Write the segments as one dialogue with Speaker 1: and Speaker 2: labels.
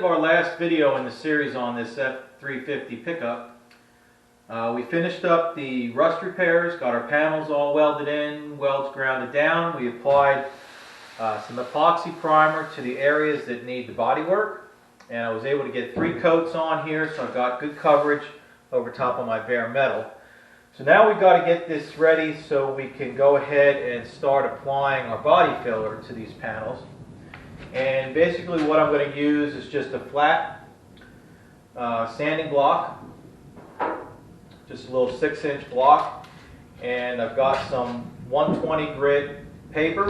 Speaker 1: of our last video in the series on this F350 pickup, we finished up the rust repairs, got our panels all welded in, welds grounded down. We applied some epoxy primer to the areas that need the bodywork, and I was able to get 3 coats on here, so I've got good coverage over top of my bare metal. So now we've got to get this ready so we can go ahead and start applying our body filler to these panels. And basically what I'm going to use is just a flat sanding block, just a little 6-inch block, and I've got some 120 grit paper,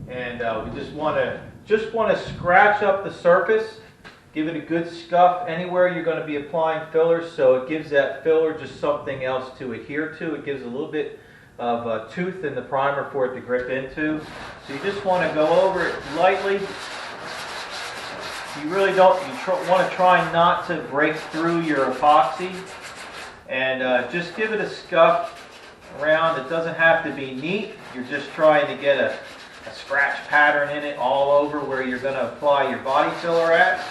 Speaker 1: and we just want to scratch up the surface, give it a good scuff anywhere you're going to be applying filler, so it gives that filler just something else to adhere to. It gives a little bit of tooth in the primer for it to grip into. So you just want to go over it lightly. You really don't, want to try not to break through your epoxy, and just give it a scuff around. It doesn't have to be neat. You're just trying to get a scratch pattern in it all over where you're going to apply your body filler at.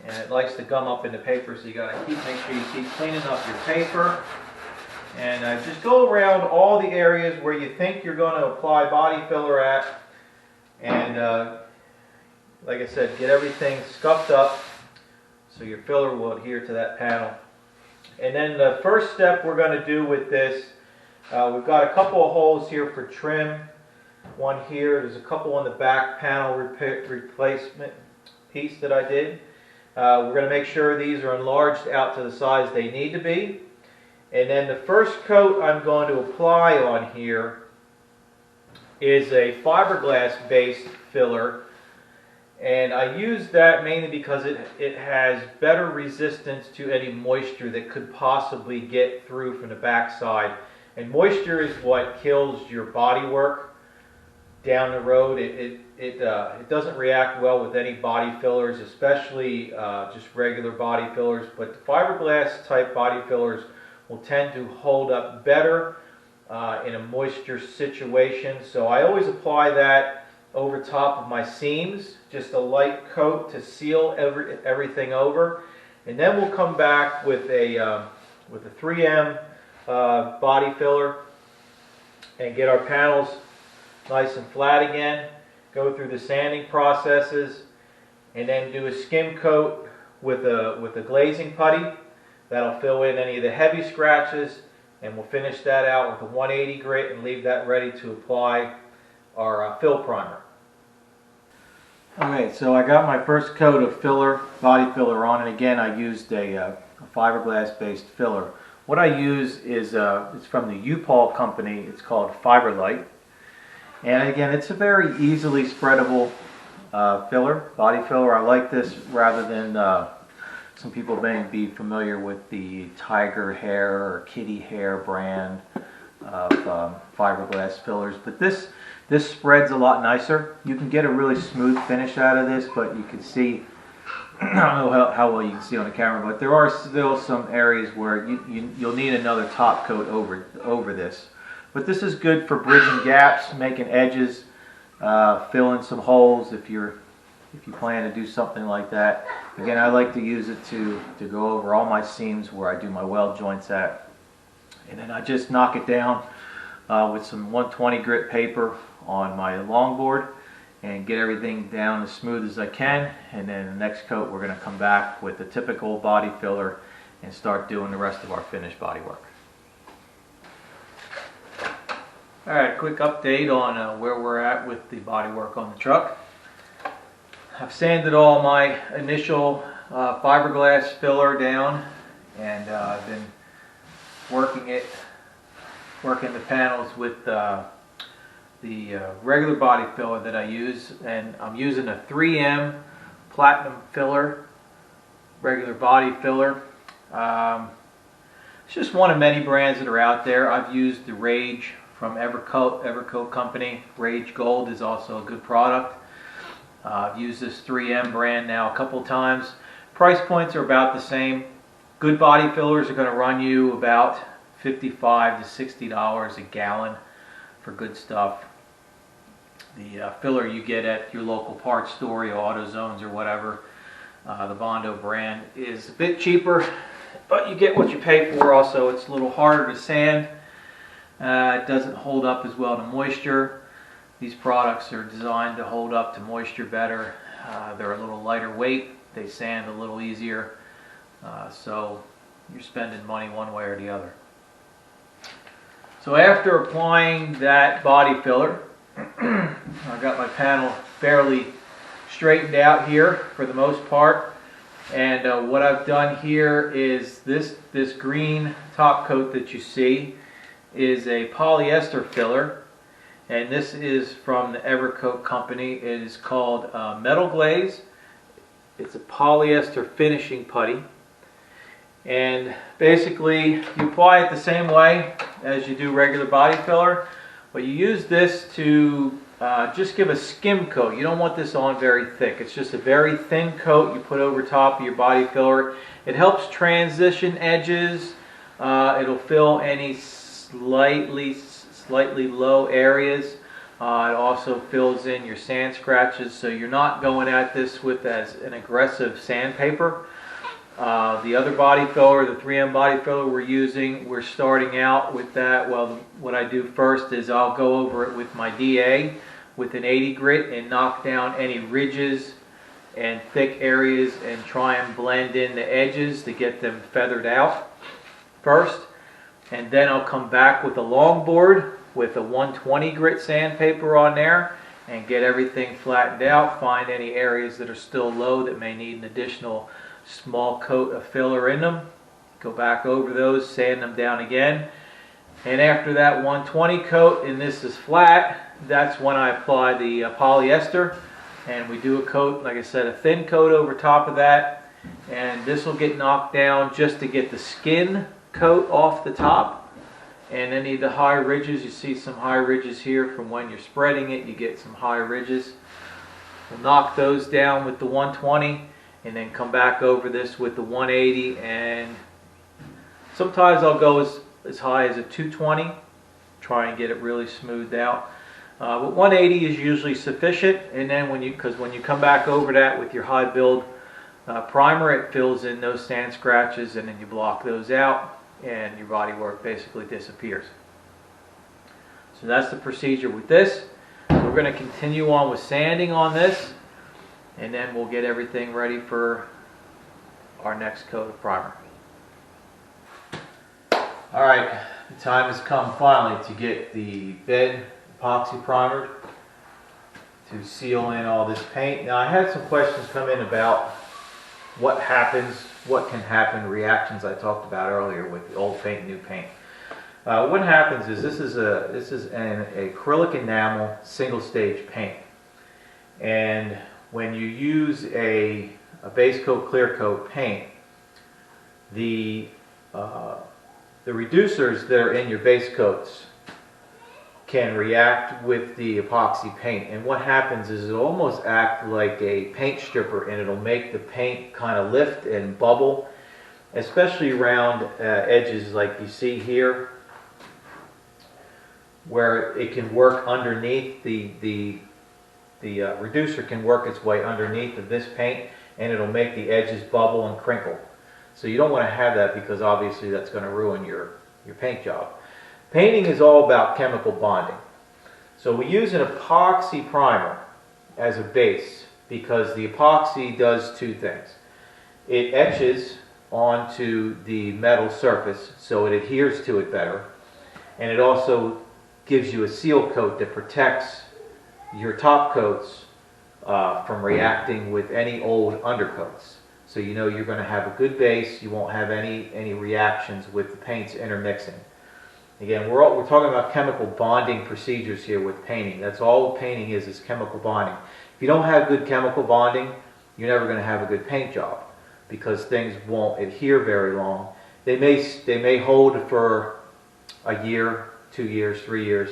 Speaker 1: And it likes to gum up in the paper, so you got to make sure you keep cleaning up your paper. And just go around all the areas where you think you're going to apply body filler at, and like I said, get everything scuffed up so your filler will adhere to that panel. And then the first step we're going to do with this, we've got a couple of holes here for trim. One here, there's a couple on the back panel replacement piece that I did. We're going to make sure these are enlarged out to the size they need to be. And then the first coat I'm going to apply on here is a fiberglass based filler, and I use that mainly because it has better resistance to any moisture that could possibly get through from the backside. And moisture is what kills your bodywork down the road. It doesn't react well with any body fillers, especially just regular body fillers, but the fiberglass type body fillers will tend to hold up better in a moisture situation. So I always apply that over top of my seams, just a light coat to seal everything over. And then we'll come back with a 3M body filler and get our panels nice and flat again, go through the sanding processes, and then do a skim coat with a glazing putty. That'll fill in any of the heavy scratches, and we'll finish that out with a 180 grit and leave that ready to apply our fill primer. Okay, so I got my first coat of body filler on, and again I used a fiberglass based filler. What I use is it's from the U-Paul company. It's called Fiberlite, and again it's a very easily spreadable body filler. I like this rather than some people may be familiar with the tiger hair or kitty hair brand of fiberglass fillers, but this spreads a lot nicer. You can get a really smooth finish out of this, but you can see, I don't know how well you can see on the camera, but there are still some areas where you'll need another top coat over this. But this is good for bridging gaps, making edges, filling some holes if you plan to do something like that. Again, I like to use it to go over all my seams where I do my weld joints at. And then I just knock it down with some 120 grit paper on my longboard and get everything down as smooth as I can. And then the next coat we're going to come back with the typical body filler and start doing the rest of our finished bodywork. Alright, quick update on where we're at with the bodywork on the truck. I've sanded all my initial fiberglass filler down, and I've been working the panels with the regular body filler that I use, and I'm using a 3M platinum filler, regular body filler. It's just one of many brands that are out there. I've used the Rage from Evercoat company. Rage Gold is also a good product. I've used this 3M brand now a couple times. Price points are about the same. Good body fillers are going to run you about $55 to $60 a gallon for good stuff. the filler you get at your local parts store, your AutoZones or whatever. The Bondo brand is a bit cheaper, but you get what you pay for. Also, it's a little harder to sand. It doesn't hold up as well to moisture. These products are designed to hold up to moisture better. They're a little lighter weight. They sand a little easier. So you're spending money one way or the other. So after applying that body filler, I got my panel fairly straightened out here for the most part. And what I've done here is this green top coat that you see is a polyester filler. And this is from the Evercoat company. It is called Metal Glaze. It's a polyester finishing putty. And basically you apply it the same way as you do regular body filler, but you use this to just give a skim coat. You don't want this on very thick. It's just a very thin coat you put over top of your body filler. It helps transition edges. It'll fill any slightly low areas. It also fills in your sand scratches, so you're not going at this with as an aggressive sandpaper. The other body filler, the 3M body filler we're starting out with that. Well, what I do first is I'll go over it with my DA with an 80 grit and knock down any ridges and thick areas and try and blend in the edges to get them feathered out first. And then I'll come back with a longboard with a 120 grit sandpaper on there and get everything flattened out, find any areas that are still low that may need an additional small coat of filler in them, go back over those, sand them down again, and after that 120 coat and this is flat, that's when I apply the polyester, and we do a coat, like I said, a thin coat over top of that, and this will get knocked down just to get the skin coat off the top. And any of the high ridges, you see some high ridges here from when you're spreading it, you get some high ridges. We'll knock those down with the 120 and then come back over this with the 180, and sometimes I'll go as high as a 220, try and get it really smoothed out. But 180 is usually sufficient, and then when you come back over that with your high build primer, it fills in those sand scratches and then you block those out and your body work basically disappears. So that's the procedure with this. So we're going to continue on with sanding on this, and then we'll get everything ready for our next coat of primer. Alright, the time has come finally to get the bed epoxy primered to seal in all this paint. Now I had some questions come in about what happens, what can happen, reactions I talked about earlier with the old paint, new paint. What happens is this is an acrylic enamel single stage paint, and when you use a base coat clear coat paint, the reducers that are in your base coats can react with the epoxy paint, and what happens is it'll almost act like a paint stripper, and it'll make the paint kind of lift and bubble, especially around edges like you see here, where it can work underneath the reducer can work its way underneath of this paint, and it'll make the edges bubble and crinkle. So you don't want to have that, because obviously that's going to ruin your paint job. Painting is all about chemical bonding. So we use an epoxy primer as a base because the epoxy does two things. It etches onto the metal surface so it adheres to it better, and it also gives you a seal coat that protects your top coats from reacting with any old undercoats. So you know you're going to have a good base, you won't have any reactions with the paints intermixing. Again, we're talking about chemical bonding procedures here with painting. That's all painting is chemical bonding. If you don't have good chemical bonding, you're never going to have a good paint job, because things won't adhere very long. They may hold for a year, 2 years, 3 years,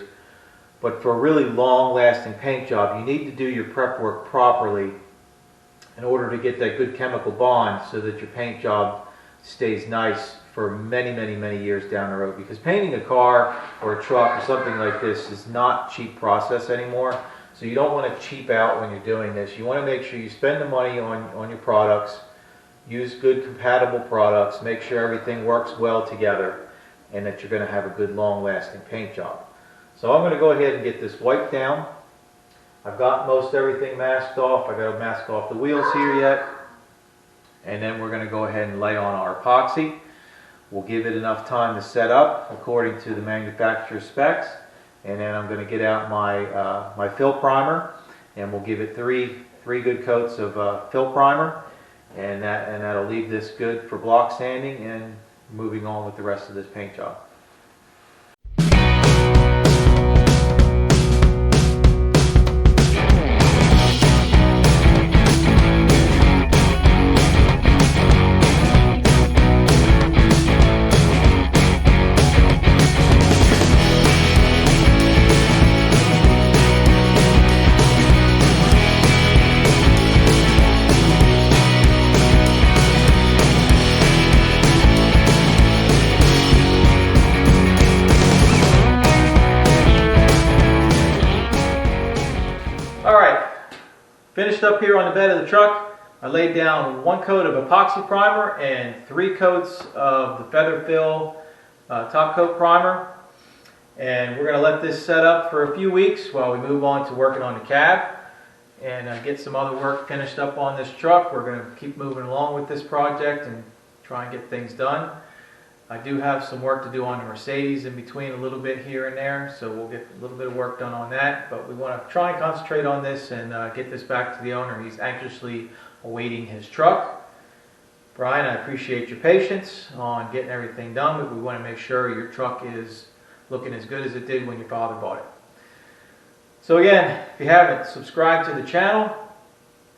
Speaker 1: but for a really long-lasting paint job, you need to do your prep work properly in order to get that good chemical bond so that your paint job stays nice for many, many, many years down the road. Because painting a car or a truck or something like this is not a cheap process anymore. So you don't want to cheap out when you're doing this. You want to make sure you spend the money on your products, use good compatible products, make sure everything works well together, and that you're going to have a good long-lasting paint job. So I'm going to go ahead and get this wiped down. I've got most everything masked off. I got to mask off the wheels here yet. And then we're going to go ahead and lay on our epoxy. We'll give it enough time to set up according to the manufacturer's specs. And then I'm going to get out my fill primer, and we'll give it three good coats of fill primer, and that'll leave this good for block sanding and moving on with the rest of this paint job. Alright, finished up here on the bed of the truck. I laid down 1 coat of epoxy primer and 3 coats of the feather fill top coat primer. And we're going to let this set up for a few weeks while we move on to working on the cab and get some other work finished up on this truck. We're going to keep moving along with this project and try and get things done. I do have some work to do on the Mercedes in between a little bit here and there, so we'll get a little bit of work done on that. But we want to try and concentrate on this and get this back to the owner. He's anxiously awaiting his truck. Brian, I appreciate your patience on getting everything done, but we want to make sure your truck is looking as good as it did when your father bought it. So again, if you haven't subscribed to the channel,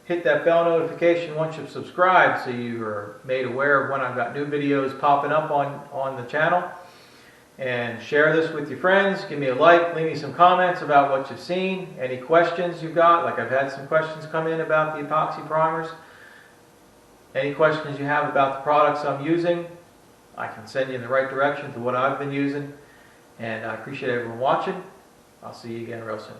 Speaker 1: hit that bell notification once you've subscribed so you are made aware of when I've got new videos popping up on the channel. And share this with your friends. Give me a like. Leave me some comments about what you've seen. Any questions you've got. Like I've had some questions come in about the epoxy primers. Any questions you have about the products I'm using, I can send you in the right direction to what I've been using. And I appreciate everyone watching. I'll see you again real soon.